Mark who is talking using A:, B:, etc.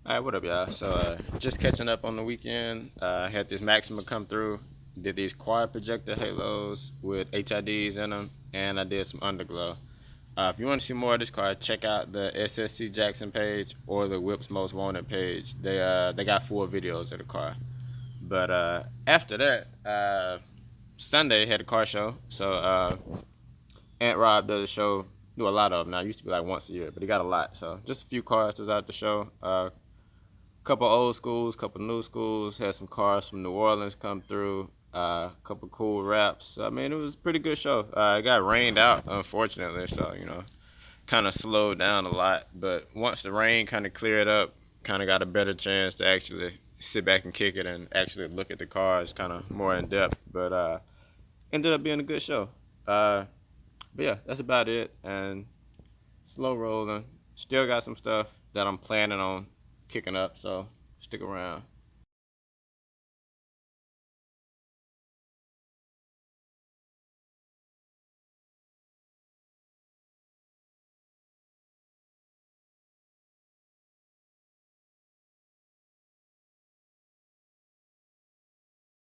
A: Alright, what up, y'all? So, just catching up on the weekend. I had this Maxima come through, did these quad projector halos with HIDs in them, and I did some underglow. If you want to see more of this car, check out the SSC Jackson page or the Whips Most Wanted page. They got full videos of the car. But after that, Sunday had a car show. So Aunt Rob does a show, do a lot of them now. It used to be like once a year, but he got a lot. So just a few cars was out the show. Couple old schools, couple new schools. Had some cars from New Orleans come through. Couple cool raps. I mean, it was a pretty good show. It got rained out, unfortunately, so kind of slowed down a lot. But once the rain kind of cleared up, kind of got a better chance to actually sit back and kick it and actually look at the cars kind of more in depth. But ended up being a good show. But yeah, that's about it. And slow rolling. Still got some stuff that I'm planning on kicking up, so stick around.